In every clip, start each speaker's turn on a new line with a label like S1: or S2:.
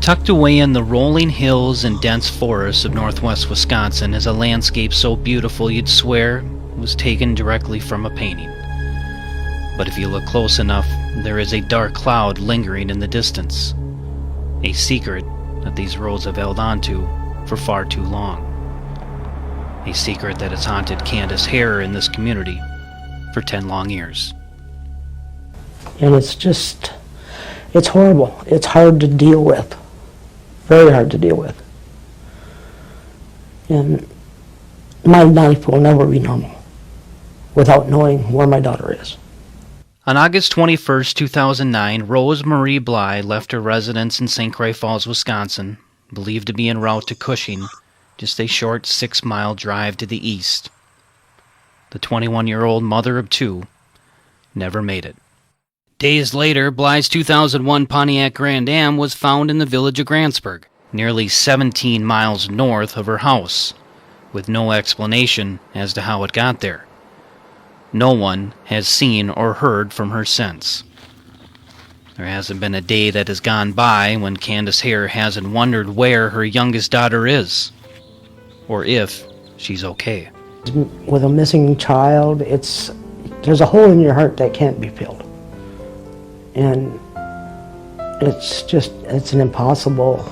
S1: Tucked away in the rolling hills and dense forests of northwest Wisconsin is a landscape so beautiful you'd swear it was taken directly from a painting. But if you look close enough, there is a dark cloud lingering in the distance, a secret that these roads have held onto for far too long. A secret that has haunted Candus here in this community for 10 long years.
S2: And it's horrible. It's hard to deal with. Very hard to deal with. And my life will never be normal without knowing where my daughter is.
S1: On August 21, 2009, Rosemarie Bly left her residence in St. Croix Falls, Wisconsin, believed to be en route to Cushing, just a short 6-mile drive to the east. The 21-year-old mother of two never made it. Days later, Bly's 2001 Pontiac Grand Am was found in the village of Grantsburg, nearly 17 miles north of her house, with no explanation as to how it got there. No one has seen or heard from her since. There hasn't been a day that has gone by when Candus here hasn't wondered where her youngest daughter is, or if she's okay.
S2: With a missing child, there's a hole in your heart that can't be filled. And it's an impossible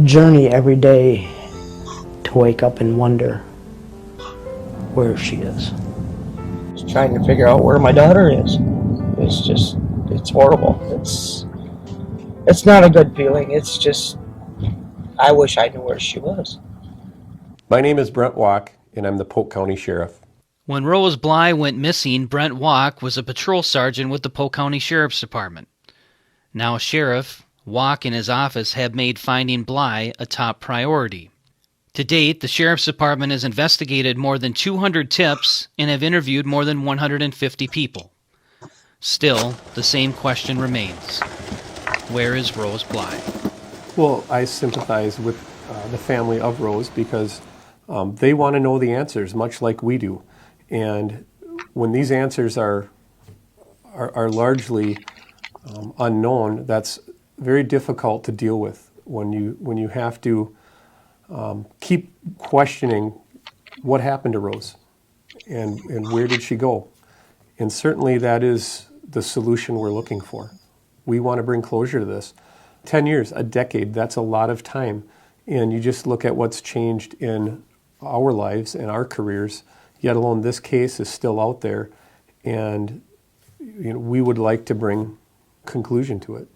S2: journey every day to wake up and wonder where she is.
S3: Just trying to figure out where my daughter is. It's horrible. It's not a good feeling. It's just, I wish I knew where she was.
S4: My name is Brent Walk, and I'm the Polk County Sheriff.
S1: When Rose Bly went missing, Brent Walk was a patrol sergeant with the Polk County Sheriff's Department. Now Sheriff Walk and his office have made finding Bly a top priority. To date, the Sheriff's Department has investigated more than 200 tips and have interviewed more than 150 people. Still, the same question remains. Where is Rose Bly?
S4: Well, I sympathize with the family of Rose because they want to know the answers, much like we do. And when these answers are largely unknown, that's very difficult to deal with when you have to keep questioning what happened to Rose and where did she go. And certainly that is the solution we're looking for. We want to bring closure to this. 10 years, a decade, that's a lot of time. And you just look at what's changed in our lives and our careers, yet alone this case is still out there, and we would like to bring conclusion to it.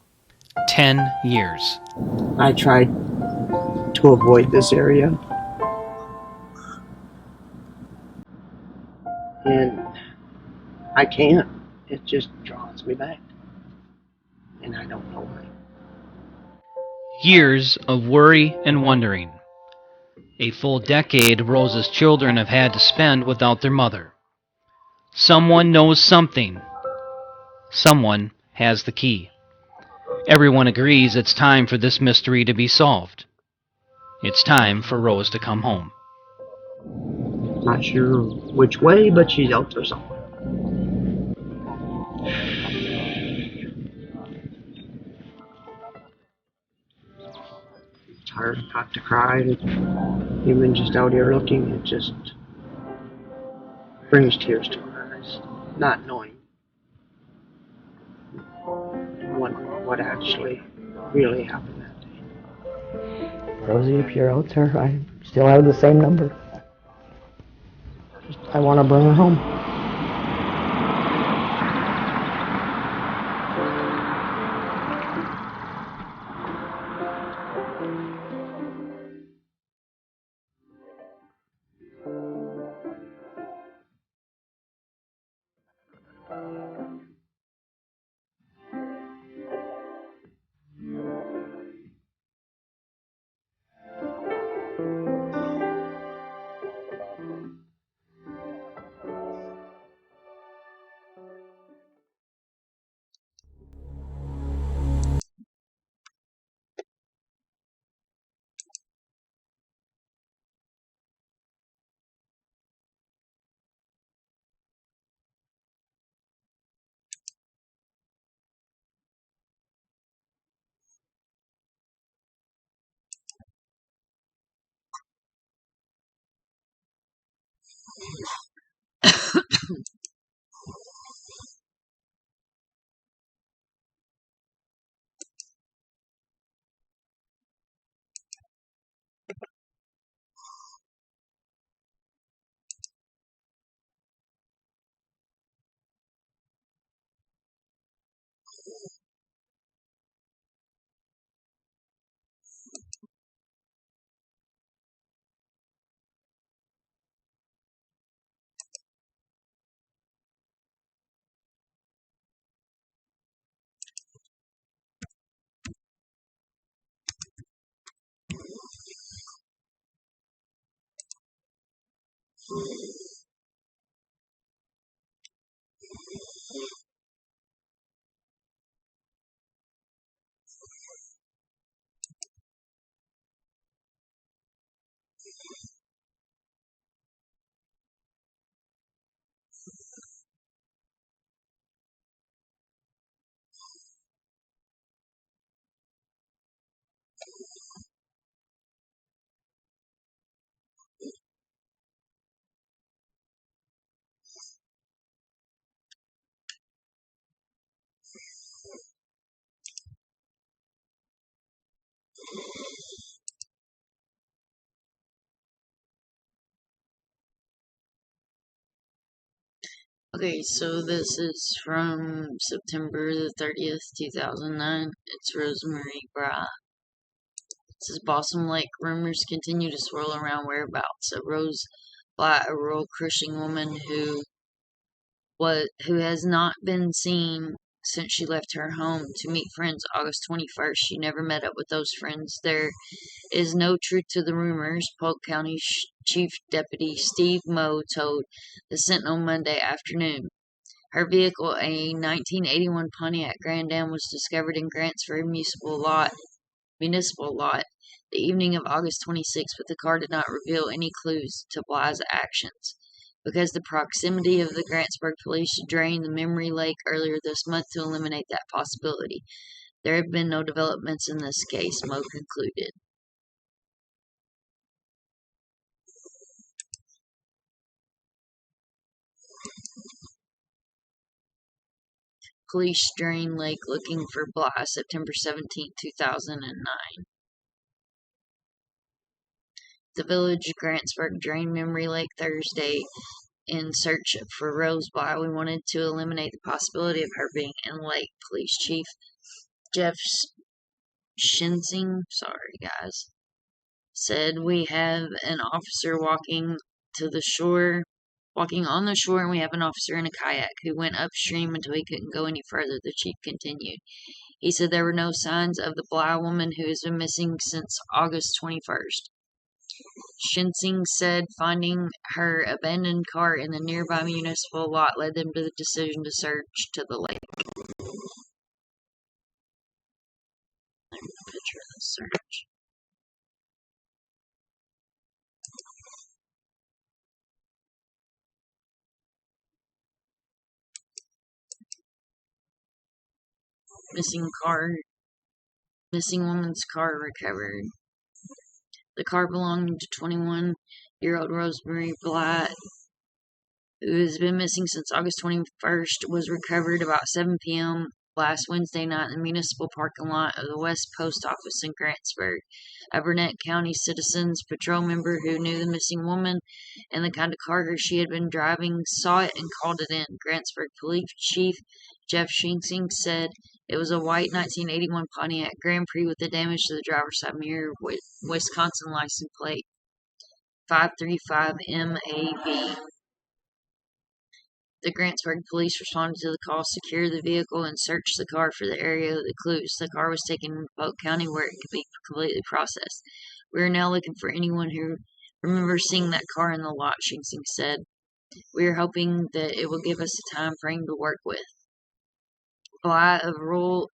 S1: 10 years.
S3: I tried to avoid this area. And I can't. It just draws me back. And I don't know why.
S1: Years of worry and wondering. A full decade Rose's children have had to spend without their mother. Someone knows something. Someone has the key. Everyone agrees it's time for this mystery to be solved. It's time for Rose to come home.
S3: Not sure which way, but she's out there somewhere. It's hard not to cry. Even just out here looking, it just brings tears to my eyes. Not knowing what actually really happened that day.
S2: Rosie, if you're out there, I still have the same number. I want to bring her home.
S5: Okay, so this is from September the 30th, 2009. It's Rosemarie Bly. It says Balsam Lake. Rumors continue to swirl around whereabouts of Rose Bly, a rural Christian woman who has not been seen since she left her home to meet friends August 21st. She never met up with those friends. There is no truth to the rumors, Polk County Chief Deputy Steve Moe told the Sentinel Monday afternoon. Her vehicle, a 1981 Pontiac Grand Am, was discovered in Grantsford municipal lot the evening of August 26, but the car did not reveal any clues to Bly's actions. Because the proximity of the Grantsburg police drained the memory lake earlier this month to eliminate that possibility. There have been no developments in this case, Moe concluded. Police drain lake looking for Bly, September 17, 2009. The village of Grantsburg drained Memory Lake Thursday in search for Rose Bly. We wanted to eliminate the possibility of her being in the lake, Police Chief Jeff Shinsing, said. We have an officer walking on the shore, and we have an officer in a kayak who went upstream until he couldn't go any further, the chief continued. He said there were no signs of the Bly woman who has been missing since August 21st. Shinsing said finding her abandoned car in the nearby municipal lot led them to the decision to search to the lake. There's a picture of the search. Missing woman's car recovered. The car belonging to 21-year-old Rosemarie Bly, who has been missing since August 21st, was recovered about 7 p.m. last Wednesday night in the municipal parking lot of the West Post Office in Grantsburg. A Burnett County Citizens Patrol member who knew the missing woman and the kind of car she had been driving saw it and called it in. Grantsburg Police Chief Jeff Shinsing said it was a white 1981 Pontiac Grand Prix with the damage to the driver's side mirror with Wisconsin license plate 535 MAB. The Grantsburg police responded to the call, secured the vehicle, and searched the car for the area of the clues. The car was taken to Polk County where it could be completely processed. We are now looking for anyone who remembers seeing that car in the lot, Shinsing said. We are hoping that it will give us a time frame to work with. Bly of rural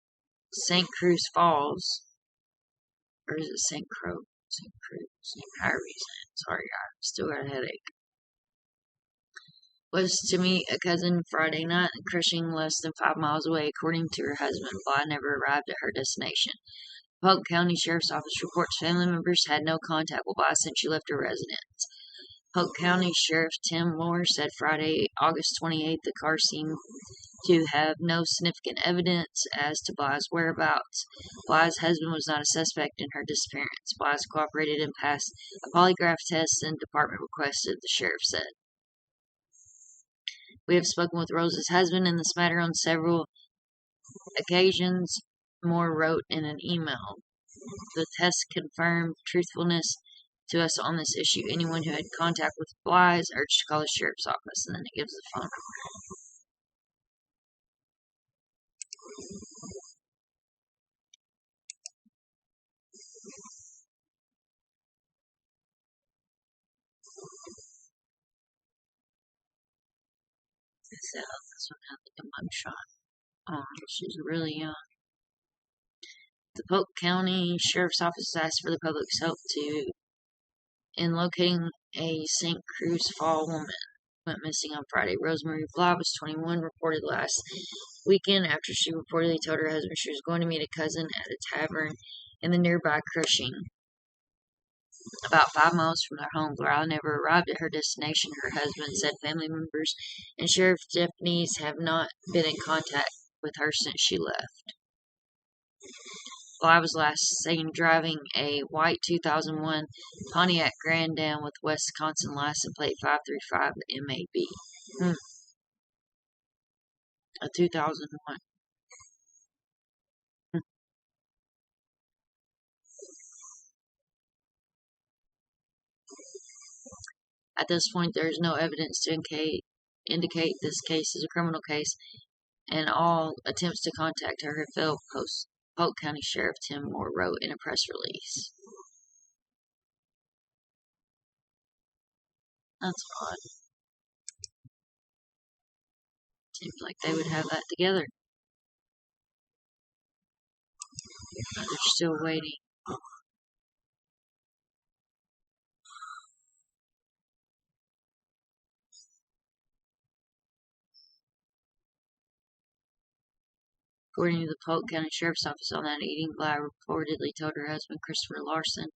S5: St. Cruz Falls, or is it St. Croix? St. Cruz, however you say it. Sorry, I still got a headache. Was to meet a cousin Friday night in Cushing, less than 5 miles away. According to her husband, Bly never arrived at her destination. Polk County Sheriff's Office reports family members had no contact with Bly since she left her residence. Polk County Sheriff Tim Moore said Friday, August 28th, the car seemed to have no significant evidence as to Bly's whereabouts. Bly's husband was not a suspect in her disappearance. Bly's cooperated and passed a polygraph test and department requested, the sheriff said. We have spoken with Rose's husband in this matter on several occasions, Moore wrote in an email. The test confirmed truthfulness to us on this issue. Anyone who had contact with Bly is urged to call the sheriff's office, and then it gives the phone number. this out. This one had like a mugshot. She's really young. The Polk County Sheriff's Office asked for the public's help in locating a St. Cruz Fall woman who went missing on Friday. Rosemarie Bly was 21, reported last weekend after she reportedly told her husband she was going to meet a cousin at a tavern in the nearby Cushing, about 5 miles from their home. Bly never arrived at her destination. Her husband said family members and sheriff deputies have not been in contact with her since she left. Bly was last seen driving a white 2001 Pontiac Grand Am with Wisconsin license plate 535 MAB. A 2001. At this point, there is no evidence to indicate this case is a criminal case, and all attempts to contact her have failed, Polk County Sheriff Tim Moore wrote in a press release. That's odd. Seems like they would have that together. But they're still waiting. According to the Polk County Sheriff's Office, on that evening, Bly reportedly told her husband, Christopher Larson,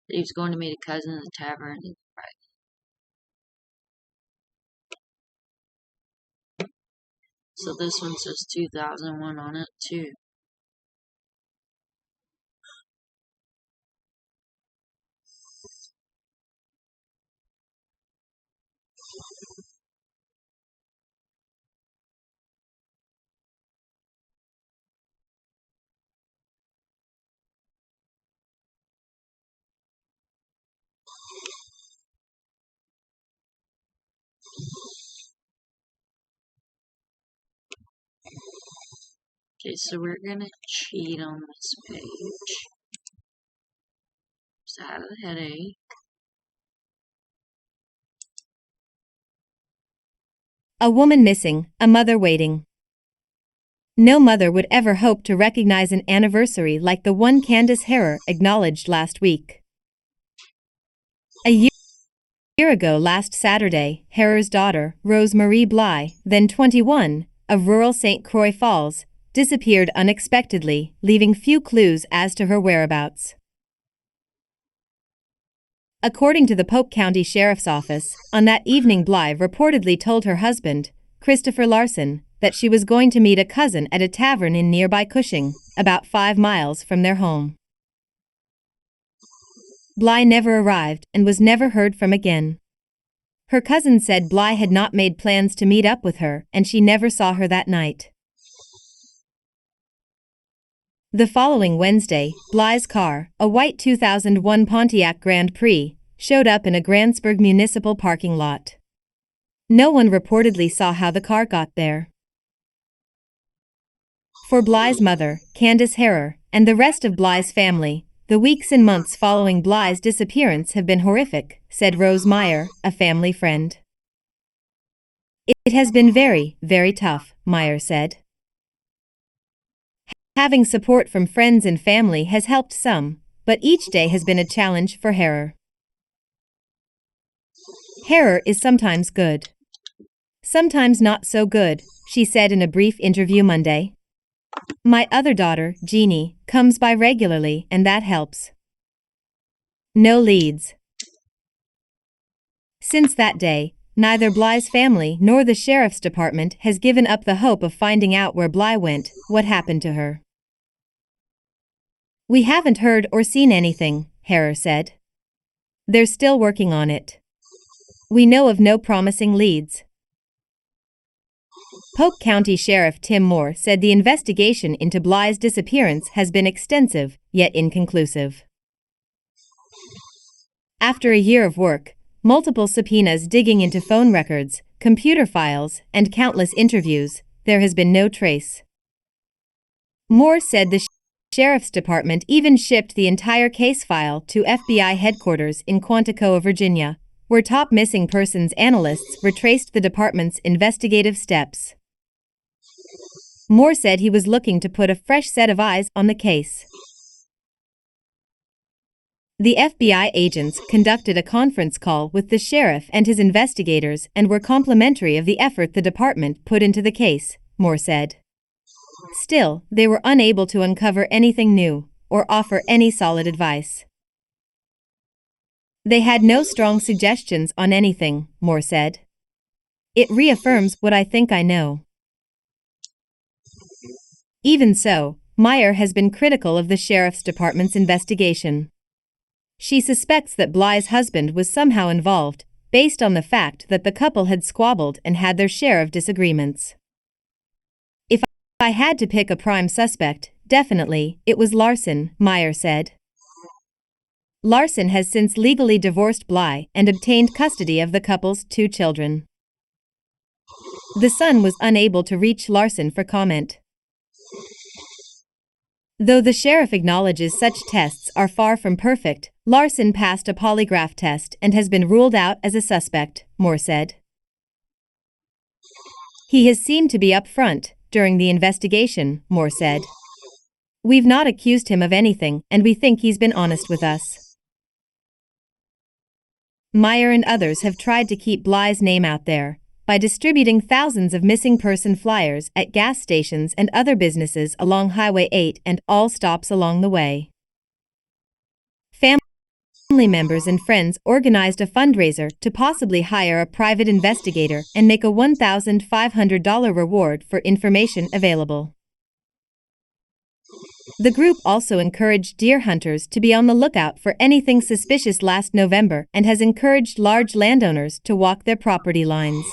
S5: that he was going to meet a cousin in the tavern. So this one says 2001 on it, too. Okay, so we're gonna cheat on this page. Just I have a headache.
S6: A woman missing, a mother waiting. No mother would ever hope to recognize an anniversary like the one Candus acknowledged last week. A year ago last Saturday, Harrer's daughter, Rosemarie Bly, then 21, of rural St. Croix Falls, disappeared unexpectedly, leaving few clues as to her whereabouts. According to the Polk County Sheriff's Office, on that evening Bly reportedly told her husband, Christopher Larson, that she was going to meet a cousin at a tavern in nearby Cushing, about 5 miles from their home. Bly never arrived and was never heard from again. Her cousin said Bly had not made plans to meet up with her and she never saw her that night. The following Wednesday, Bly's car, a white 2001 Pontiac Grand Prix, showed up in a Grantsburg municipal parking lot. No one reportedly saw how the car got there. For Bly's mother, Candus and the rest of Bly's family, the weeks and months following Bly's disappearance have been horrific, said Rose Meyer, a family friend. It has been very, very tough, Meyer said. Having support from friends and family has helped some, but each day has been a challenge for Harrer. Harrer is sometimes good. Sometimes not so good, she said in a brief interview Monday. My other daughter, Jeannie, comes by regularly and that helps. No leads. Since that day, neither Bly's family nor the sheriff's department has given up the hope of finding out where Bly went, what happened to her. We haven't heard or seen anything, Harrer said. They're still working on it. We know of no promising leads. Polk County Sheriff Tim Moore said the investigation into Bly's disappearance has been extensive, yet inconclusive. After a year of work, multiple subpoenas digging into phone records, computer files, and countless interviews, there has been no trace. Moore said the Sheriff's Department even shipped the entire case file to FBI headquarters in Quantico, Virginia, where top missing persons analysts retraced the department's investigative steps. Moore said he was looking to put a fresh set of eyes on the case. The FBI agents conducted a conference call with the sheriff and his investigators and were complimentary of the effort the department put into the case, Moore said. Still, they were unable to uncover anything new or offer any solid advice. They had no strong suggestions on anything, Moore said. It reaffirms what I think I know. Even so, Meyer has been critical of the sheriff's department's investigation. She suspects that Bly's husband was somehow involved, based on the fact that the couple had squabbled and had their share of disagreements. If I had to pick a prime suspect, definitely, it was Larson, Meyer said. Larson has since legally divorced Bly and obtained custody of the couple's 2 children. The Sun was unable to reach Larson for comment. Though the sheriff acknowledges such tests are far from perfect, Larson passed a polygraph test and has been ruled out as a suspect, Moore said. He has seemed to be upfront during the investigation, Moore said. We've not accused him of anything and we think he's been honest with us. Meyer and others have tried to keep Bly's name out there by distributing thousands of missing person flyers at gas stations and other businesses along Highway 8 and all stops along the way. Family members and friends organized a fundraiser to possibly hire a private investigator and make a $1,500 reward for information available. The group also encouraged deer hunters to be on the lookout for anything suspicious last November and has encouraged large landowners to walk their property lines.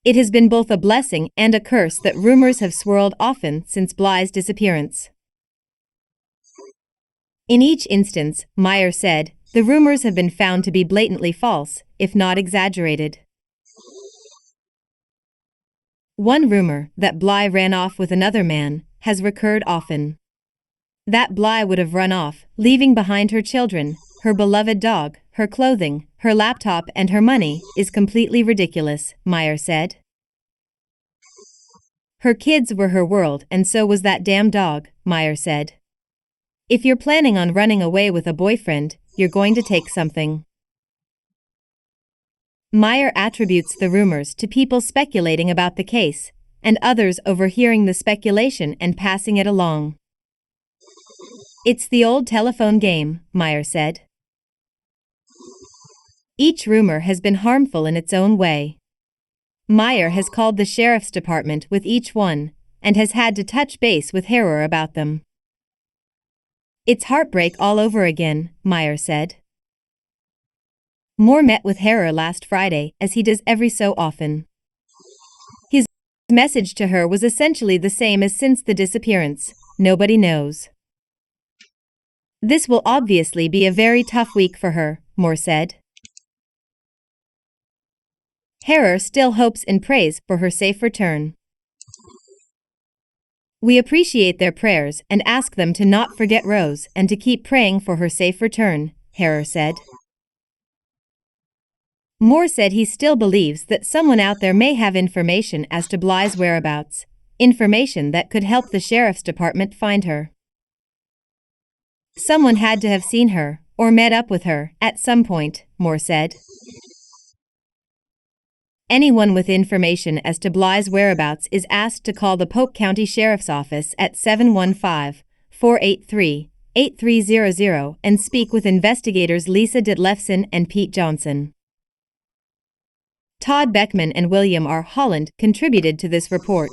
S6: It has been both a blessing and a curse that rumors have swirled often since Bly's disappearance. In each instance, Meyer said, the rumors have been found to be blatantly false, if not exaggerated. One rumor, that Bly ran off with another man, has recurred often. That Bly would have run off, leaving behind her children, her beloved dog, her clothing, her laptop and her money, is completely ridiculous, Meyer said. Her kids were her world and so was that damn dog, Meyer said. If you're planning on running away with a boyfriend, you're going to take something. Meyer attributes the rumors to people speculating about the case, and others overhearing the speculation and passing it along. It's the old telephone game, Meyer said. Each rumor has been harmful in its own way. Meyer has called the sheriff's department with each one, and has had to touch base with Harrer about them. It's heartbreak all over again, Meyer said. Moore met with Harrer last Friday, as he does every so often. His message to her was essentially the same as since the disappearance: nobody knows. This will obviously be a very tough week for her, Moore said. Harrer still hopes and prays for her safe return. We appreciate their prayers and ask them to not forget Rose and to keep praying for her safe return, Harrer said. Moore said he still believes that someone out there may have information as to Bly's whereabouts, information that could help the sheriff's department find her. Someone had to have seen her, or met up with her, at some point, Moore said. Anyone with information as to Bly's whereabouts is asked to call the Polk County Sheriff's Office at 715-483-8300 and speak with investigators Lisa Ditlefsen and Pete Johnson. Todd Beckman and William R. Holland contributed to this report.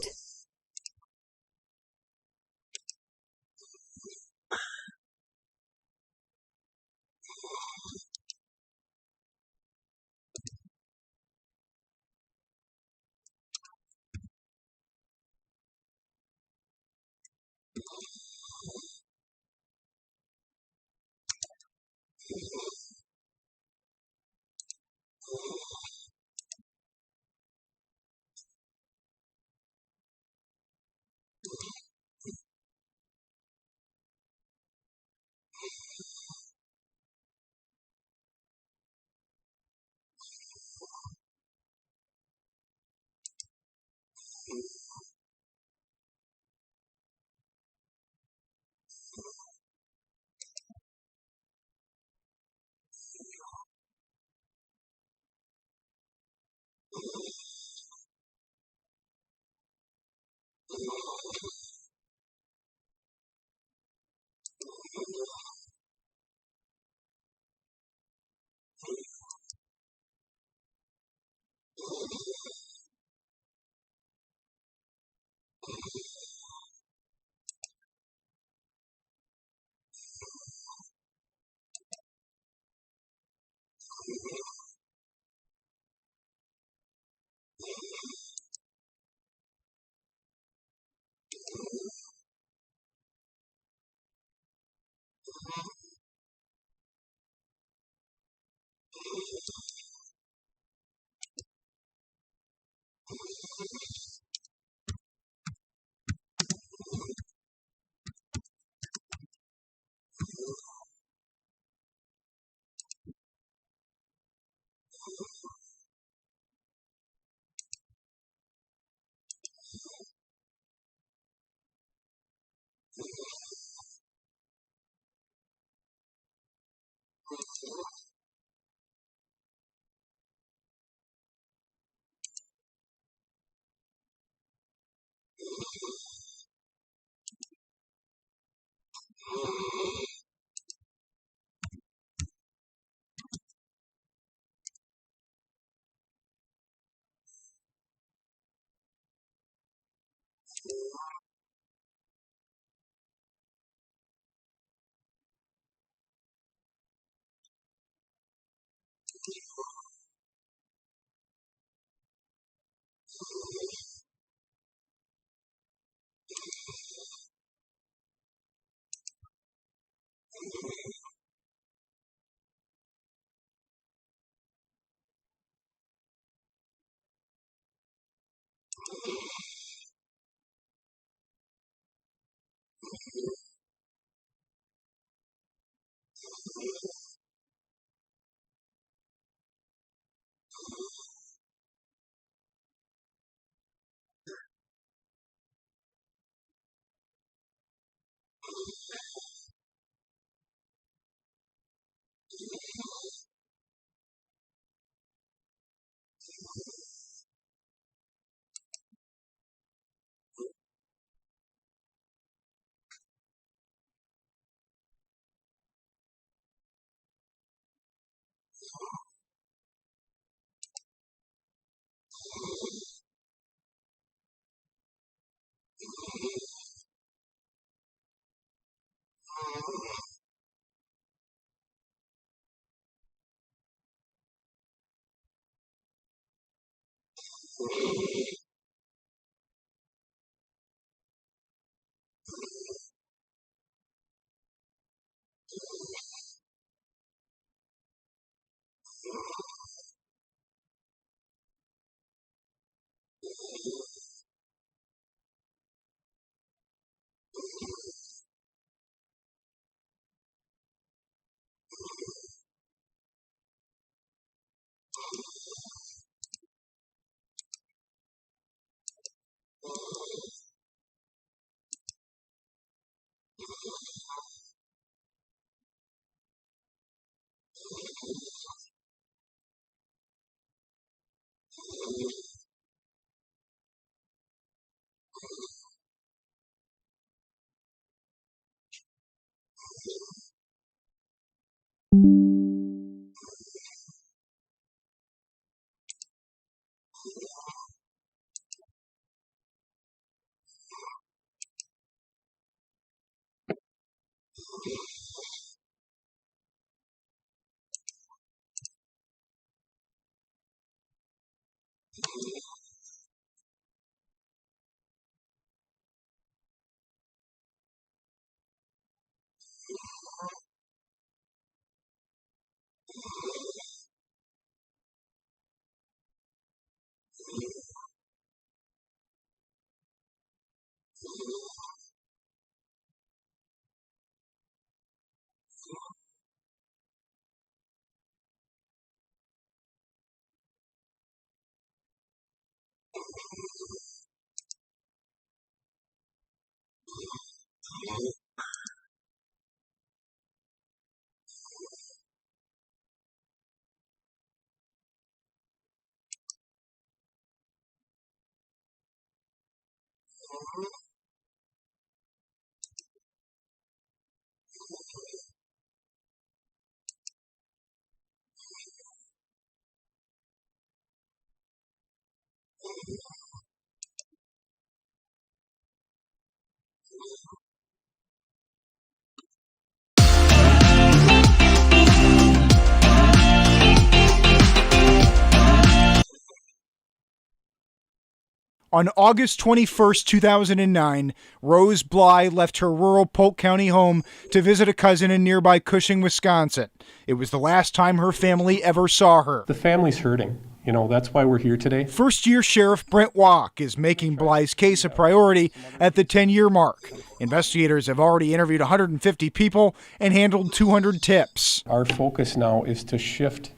S7: On August 21st, 2009, Rose Bly left her rural Polk County home to visit a cousin in nearby Cushing, Wisconsin. It was the last time her family ever saw her.
S4: The family's hurting. You know, that's why we're here today.
S7: First-year Sheriff Brent Walk is making Bly's case a priority at the 10-year mark. Investigators have already interviewed 150 people and handled 200 tips.
S4: Our focus now is to shift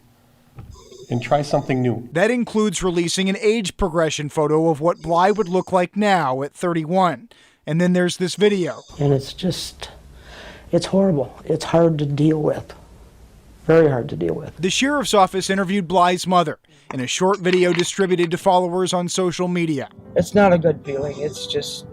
S4: and try something new.
S7: That includes releasing an age progression photo of what Bly would look like now at 31. And then there's this video.
S2: And it's horrible. It's hard to deal with. Very hard to deal with.
S7: The sheriff's office interviewed Bly's mother in a short video distributed to followers on social media.
S3: It's not a good feeling. It's just,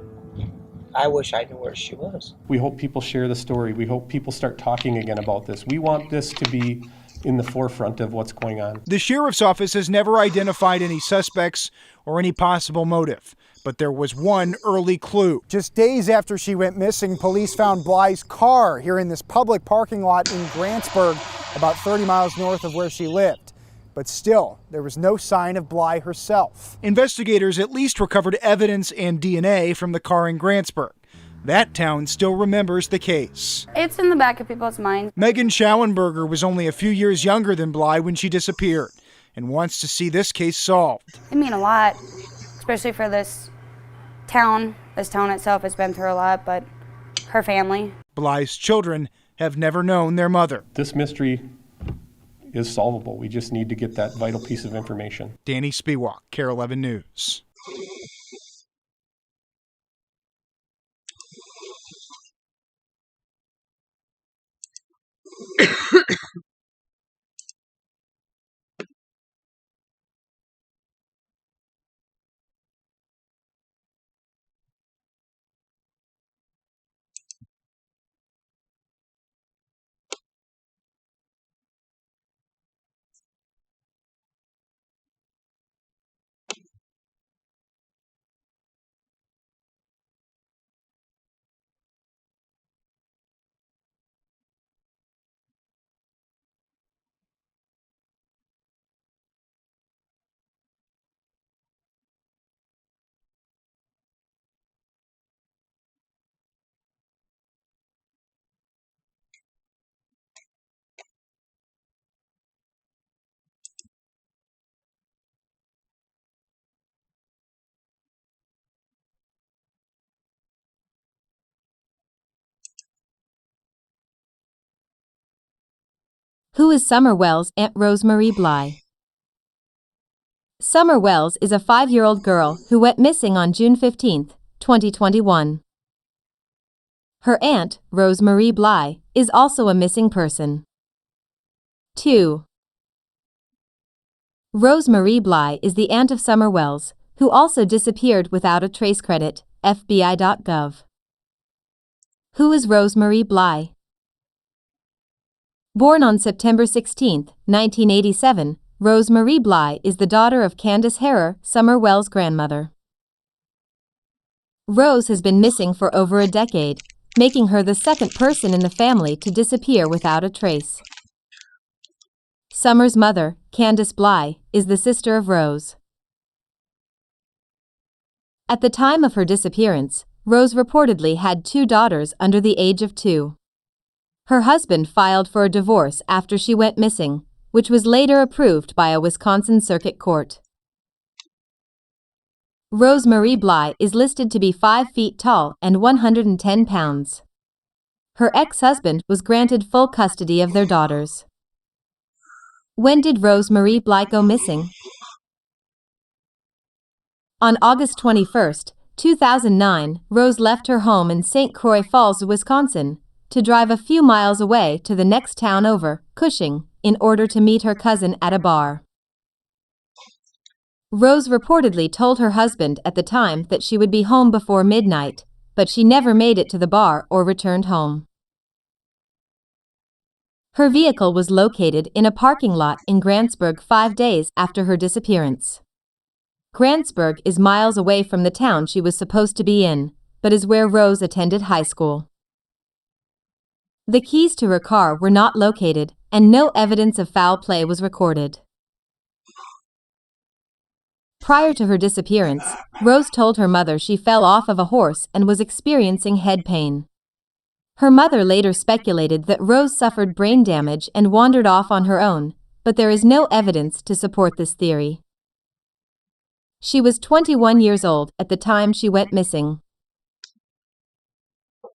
S3: I wish I knew where she was.
S4: We hope people share the story. We hope people start talking again about this. We want this to be in the forefront of what's going on.
S7: The sheriff's office has never identified any suspects or any possible motive, but there was one early clue.
S8: Just days after she went missing, police found Bly's car here in this public parking lot in Grantsburg, about 30 miles north of where she lived. But still, there was no sign of Bly herself.
S7: Investigators at least recovered evidence and DNA from the car in Grantsburg. That town still remembers the case.
S9: It's in the back of people's minds.
S7: Megan Schauenberger was only a few years younger than Bly when she disappeared and wants to see this case solved.
S9: It means a lot, especially for this town. This town itself has been through a lot, but her family.
S7: Bly's children have never known their mother.
S4: This mystery is solvable. We just need to get that vital piece of information.
S7: Danny Spiewak, KARE 11 News.
S6: Who is Summer Wells' Aunt Rosemarie Bly? Summer Wells is a 5-year-old girl who went missing on June 15, 2021. Her aunt, Rosemarie Bly, is also a missing person. 2. Rosemarie Bly is the aunt of Summer Wells, who also disappeared without a trace credit, FBI.gov. Who is Rosemarie Bly? Born on September 16, 1987, Rosemarie Bly is the daughter of Candus Bly, Summer Wells' grandmother. Rose has been missing for over a decade, making her the second person in the family to disappear without a trace. Summer's mother, Candus Bly, is the sister of Rose. At the time of her disappearance, Rose reportedly had 2 daughters under the age of 2. Her husband filed for a divorce after she went missing, which was later approved by a Wisconsin circuit court. Rosemarie Bly is listed to be 5 feet tall and 110 pounds. Her ex-husband was granted full custody of their daughters. When did Rosemarie Bly go missing? On August 21, 2009, Rose left her home in St. Croix Falls, Wisconsin, to drive a few miles away to the next town over, Cushing, in order to meet her cousin at a bar. Rose reportedly told her husband at the time that she would be home before midnight, but she never made it to the bar or returned home. Her vehicle was located in a parking lot in Grantsburg 5 days after her disappearance. Grantsburg is miles away from the town she was supposed to be in, but is where Rose attended high school. The keys to her car were not located, and no evidence of foul play was recorded. Prior to her disappearance, Rose told her mother she fell off of a horse and was experiencing head pain. Her mother later speculated that Rose suffered brain damage and wandered off on her own, but there is no evidence to support this theory. She was 21 years old at the time she went missing.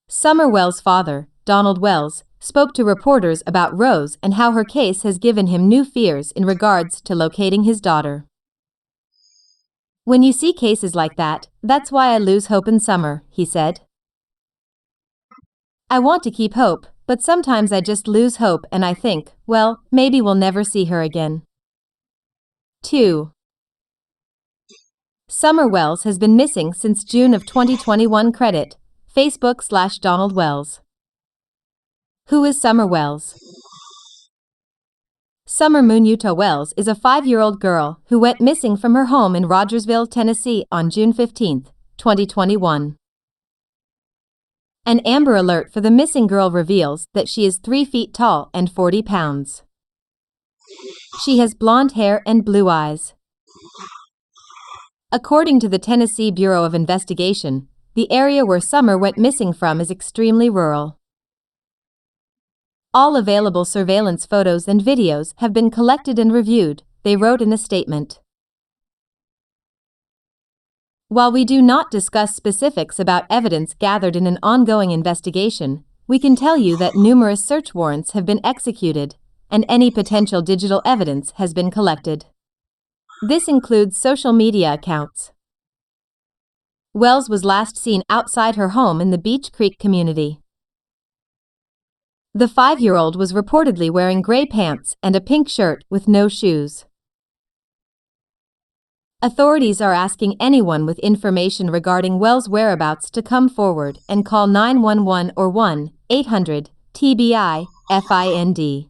S6: Summer Wells' father, Donald Wells, spoke to reporters about Rose and how her case has given him new fears in regards to locating his daughter. "When you see cases like that, that's why I lose hope in Summer," he said. "I want to keep hope, but sometimes I just lose hope and I think, well, maybe we'll never see her again." 2. Summer Wells has been missing since June of 2021. Credit, Facebook/Donald Wells. Who is Summer Wells? Summer Munuta Wells is a 5-year-old girl who went missing from her home in Rogersville, Tennessee on June 15, 2021. An Amber Alert for the missing girl reveals that she is 3 feet tall and 40 pounds. She has blonde hair and blue eyes. According to the Tennessee Bureau of Investigation, the area where Summer went missing from is extremely rural. All available surveillance photos and videos have been collected and reviewed, they wrote in a statement. While we do not discuss specifics about evidence gathered in an ongoing investigation, we can tell you that numerous search warrants have been executed, and any potential digital evidence has been collected. This includes social media accounts. Wells was last seen outside her home in the Beech Creek community. The 5-year-old was reportedly wearing gray pants and a pink shirt with no shoes. Authorities are asking anyone with information regarding Wells' whereabouts to come forward and call 911 or 1-800-TBI-FIND.